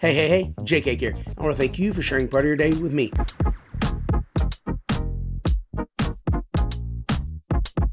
Hey, JK here. I want to thank you for sharing part of your day with me.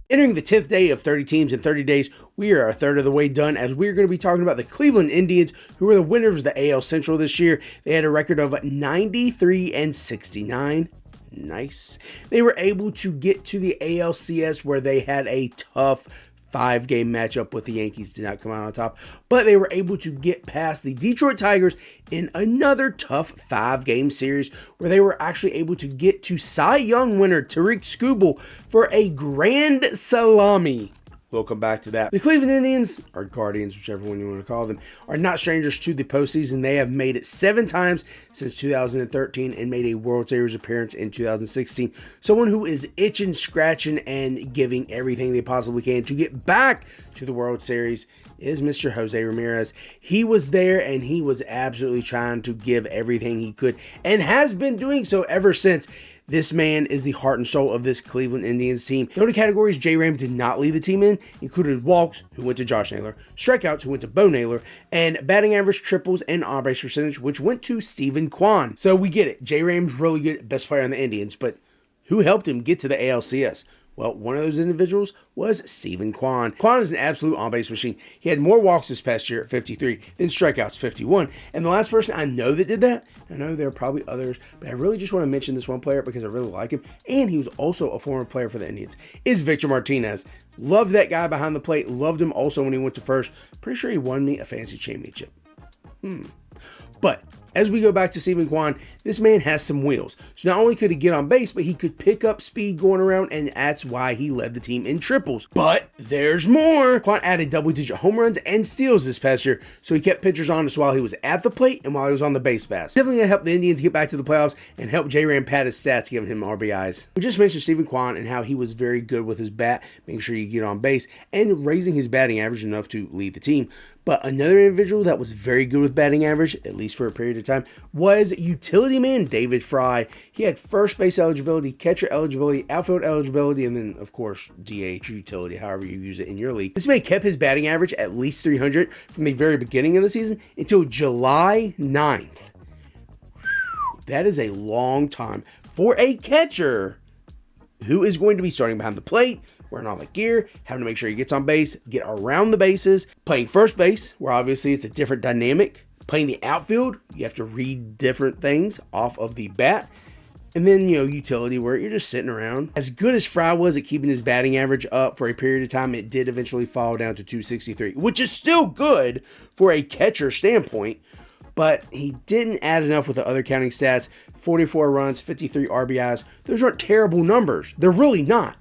Entering the 10th day of 30 teams in 30 days, we are a third of the way done as we're going to be talking about the Cleveland Indians, who were the winners of the AL Central this year. They had a record of 93-69. Nice. They were able to get to the ALCS where they had a tough 5-game matchup with the Yankees. Did not come out on top, but they were able to get past the Detroit Tigers in another tough 5-game series where they were actually able to get to Cy Young winner Tariq Skubal for a grand salami. We'll come back to that. The Cleveland Indians, or Guardians, whichever one you want to call them, are not strangers to the postseason. They have made it 7 times since 2013 and made a World Series appearance in 2016. Someone who is itching, scratching, and giving everything they possibly can to get back to the World Series is Mr. Jose Ramirez. He was there and he was absolutely trying to give everything he could and has been doing so ever since. This man is the heart and soul of this Cleveland Indians team. The only categories J-Ram did not lead the team in included walks, who went to Josh Naylor, strikeouts, who went to Bo Naylor, and batting average, triples, and on-base percentage, which went to Steven Kwan. So we get it. J-Ram's really good, best player on the Indians, but who helped him get to the ALCS? Well, one of those individuals was Steven Kwan. Kwan is an absolute on-base machine. He had more walks this past year at 53 than strikeouts, 51. And the last person I know that did that, I know there are probably others, but I really just want to mention this one player because I really like him, and he was also a former player for the Indians, is Victor Martinez. Loved that guy behind the plate. Loved him also when he went to first. Pretty sure he won me a fantasy championship. But as we go back to Steven Kwan, this man has some wheels. So not only could he get on base, but he could pick up speed going around, and that's why he led the team in triples. But there's more. Kwan added double-digit home runs and steals this past year, so he kept pitchers honest while he was at the plate and while he was on the base pass. Definitely gonna help the Indians get back to the playoffs and help J-Ram pad his stats, giving him RBIs. We just mentioned Steven Kwan and how he was very good with his bat, making sure you get on base, and raising his batting average enough to lead the team. But another individual that was very good with batting average, at least for a period of time, was utility man David Fry. He had first base eligibility, catcher eligibility, outfield eligibility, and then, of course, DH utility, however you use it in your league. This man kept his batting average at least 300 from the very beginning of the season until July 9th. That is a long time for a catcher who is going to be starting behind the plate, wearing all the gear, having to make sure he gets on base, get around the bases, playing first base, where obviously it's a different dynamic, playing the outfield, you have to read different things off of the bat, and then, utility where you're just sitting around. As good as Fry was at keeping his batting average up for a period of time, it did eventually fall down to 263, which is still good for a catcher standpoint, but he didn't add enough with the other counting stats. 44 runs, 53 RBIs. Those aren't terrible numbers. They're really not.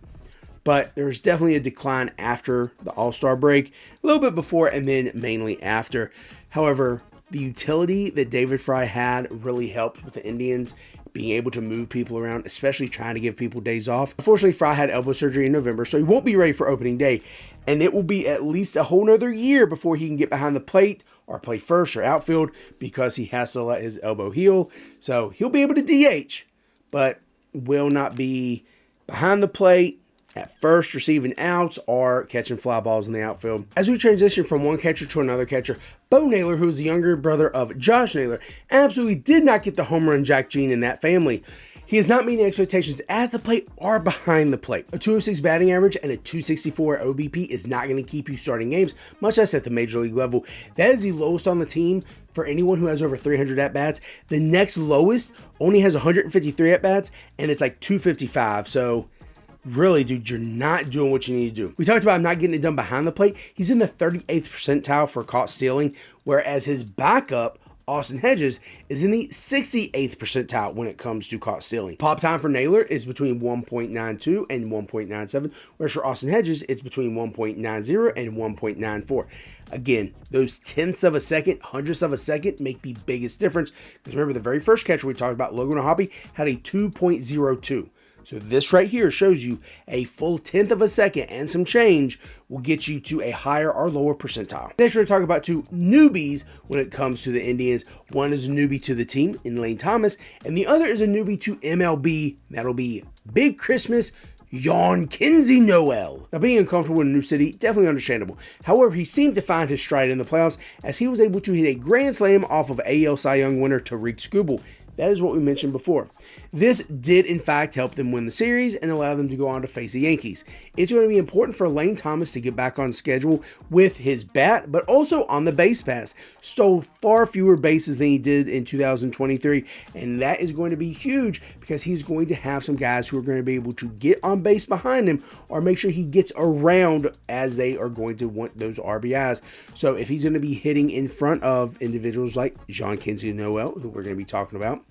But there's definitely a decline after the All-Star break, a little bit before and then mainly after. However, the utility that David Fry had really helped with the Indians being able to move people around, especially trying to give people days off. Unfortunately, Fry had elbow surgery in November, so he won't be ready for opening day. And it will be at least a whole nother year before he can get behind the plate or play first or outfield because he has to let his elbow heal. So he'll be able to DH, but will not be behind the plate at first, receiving outs, or catching fly balls in the outfield. As we transition from one catcher to another catcher, Bo Naylor, who is the younger brother of Josh Naylor, absolutely did not get the home run jack gene in that family. He is not meeting expectations at the plate or behind the plate. A 206 batting average and a 264 OBP is not going to keep you starting games, much less at the major league level. That is the lowest on the team for anyone who has over 300 at-bats. The next lowest only has 153 at-bats, and it's like 255, so really, dude, you're not doing what you need to do. We talked about him not getting it done behind the plate. He's in the 38th percentile for caught stealing, whereas his backup, Austin Hedges, is in the 68th percentile when it comes to caught stealing. Pop time for Naylor is between 1.92 and 1.97, whereas for Austin Hedges, it's between 1.90 and 1.94. Again, those tenths of a second, hundredths of a second make the biggest difference. Because remember, the very first catcher we talked about, Logan O'Hoppe, had a 2.02. So this right here shows you a full tenth of a second and some change will get you to a higher or lower percentile. Next, we're going to talk about two newbies when it comes to the Indians. One is a newbie to the team in Lane Thomas, and the other is a newbie to MLB. That'll be Big Christmas Jan Kinsey Noel. Now, being uncomfortable in a new city, definitely understandable. However, he seemed to find his stride in the playoffs as he was able to hit a grand slam off of AL Cy Young winner Tariq Skubal. That is what we mentioned before. This did, in fact, help them win the series and allow them to go on to face the Yankees. It's going to be important for Lane Thomas to get back on schedule with his bat, but also on the base pass. Stole far fewer bases than he did in 2023, and that is going to be huge because he's going to have some guys who are going to be able to get on base behind him or make sure he gets around as they are going to want those RBIs. So if he's going to be hitting in front of individuals like Jan Kinsey Noel, who we're going to be talking about,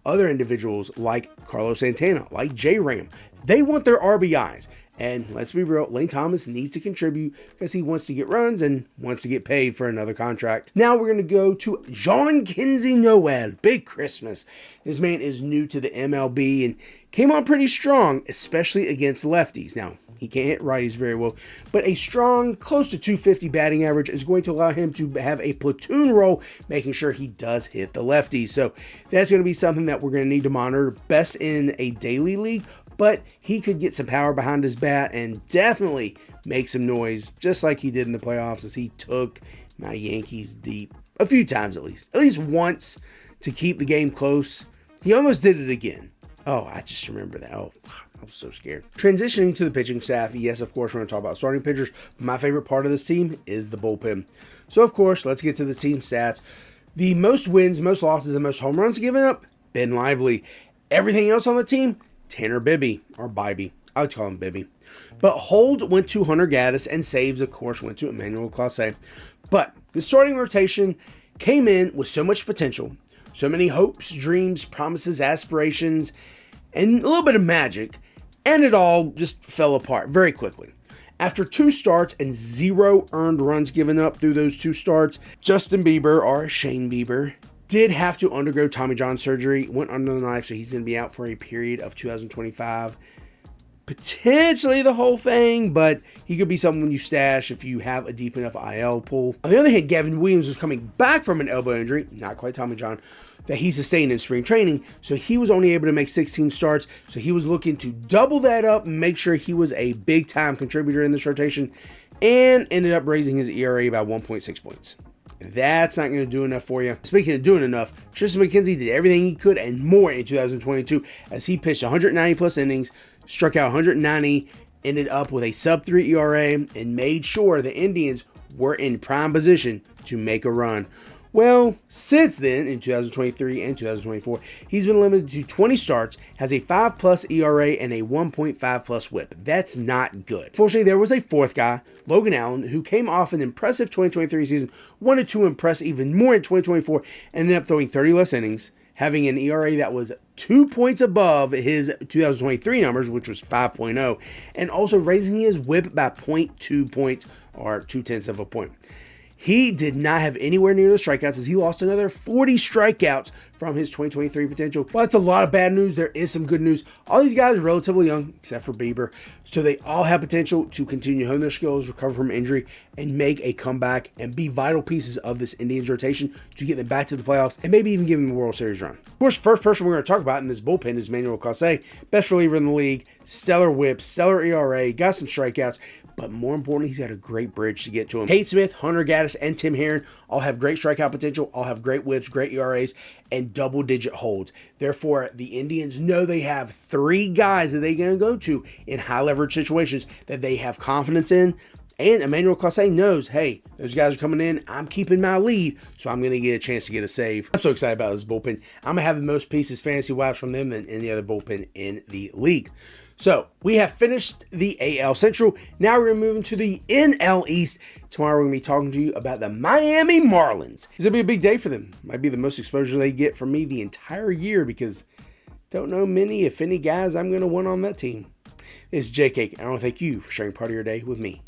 other individuals like Carlos Santana, like J-Ram, they want their RBIs. And let's be real, Lane Thomas needs to contribute because he wants to get runs and wants to get paid for another contract. Now we're going to go to Jan Kinsey Noel. Big Christmas. This man is new to the MLB and came on pretty strong, especially against lefties. Now, he can't hit righties very well, but a strong, close to 250 batting average is going to allow him to have a platoon role, making sure he does hit the lefties. So that's going to be something that we're going to need to monitor, best in a daily league, but he could get some power behind his bat and definitely make some noise, just like he did in the playoffs as he took my Yankees deep a few times at least once to keep the game close. He almost did it again. Oh, I just remember that. Oh, I was so scared. Transitioning to the pitching staff, yes, of course, we're going to talk about starting pitchers. My favorite part of this team is the bullpen. So, of course, let's get to the team stats. The most wins, most losses, and most home runs given up, Ben Lively. Everything else on the team, Tanner Bibby, or Bibby. I would call him Bibby. But hold went to Hunter Gaddis, and saves, of course, went to Emmanuel Clase. But the starting rotation came in with so much potential, so many hopes, dreams, promises, aspirations, and a little bit of magic, and it all just fell apart very quickly. After 2 starts and 0 earned runs given up through those 2 starts, Justin Bieber, or Shane Bieber, did have to undergo Tommy John surgery, went under the knife, so he's going to be out for a period of 2025. Potentially the whole thing, but he could be someone you stash if you have a deep enough IL pool. On the other hand, Gavin Williams was coming back from an elbow injury, not quite Tommy John, that he sustained in spring training, so he was only able to make 16 starts, so he was looking to double that up and make sure he was a big-time contributor in this rotation, and ended up raising his ERA by 1.6 points. That's not going to do enough for you. Speaking of doing enough, Tristan McKenzie did everything he could and more in 2022 as he pitched 190 plus innings, struck out 190, ended up with a sub-3 ERA, and made sure the Indians were in prime position to make a run. Well, since then, in 2023 and 2024, he's been limited to 20 starts, has a 5+ ERA, and a 1.5+ whip. That's not good. Fortunately, there was a 4th guy, Logan Allen, who came off an impressive 2023 season, wanted to impress even more in 2024, and ended up throwing 30 less innings, having an ERA that was 2 points above his 2023 numbers, which was 5.0, and also raising his whip by 0.2 points, or 0.2 of a point. He did not have anywhere near the strikeouts as he lost another 40 strikeouts from his 2023 potential. Well, that's a lot of bad news. There is some good news. All these guys are relatively young, except for Bieber, so they all have potential to continue to hone their skills, recover from injury, and make a comeback and be vital pieces of this Indians rotation to get them back to the playoffs and maybe even give them a World Series run. Of course, first person we're going to talk about in this bullpen is Emmanuel Clase, best reliever in the league, stellar whip, stellar ERA, got some strikeouts, but more importantly, he's got a great bridge to get to him. Tate Smith, Hunter Gaddis, and Tim Herron all have great strikeout potential, all have great whips, great ERAs, and double-digit holds. Therefore, the Indians know they have 3 guys that they're going to go to in high-leverage situations that they have confidence in. And Emmanuel Clase knows, hey, those guys are coming in, I'm keeping my lead, so I'm going to get a chance to get a save. I'm so excited about this bullpen. I'm going to have the most pieces fantasy-wise from them than any other bullpen in the league. So, we have finished the AL Central. Now we're moving to the NL East. Tomorrow we're going to be talking to you about the Miami Marlins. It's going to be a big day for them. Might be the most exposure they get from me the entire year because don't know many, if any, guys I'm going to want on that team. This is Jake Cake, and I want to thank you for sharing part of your day with me.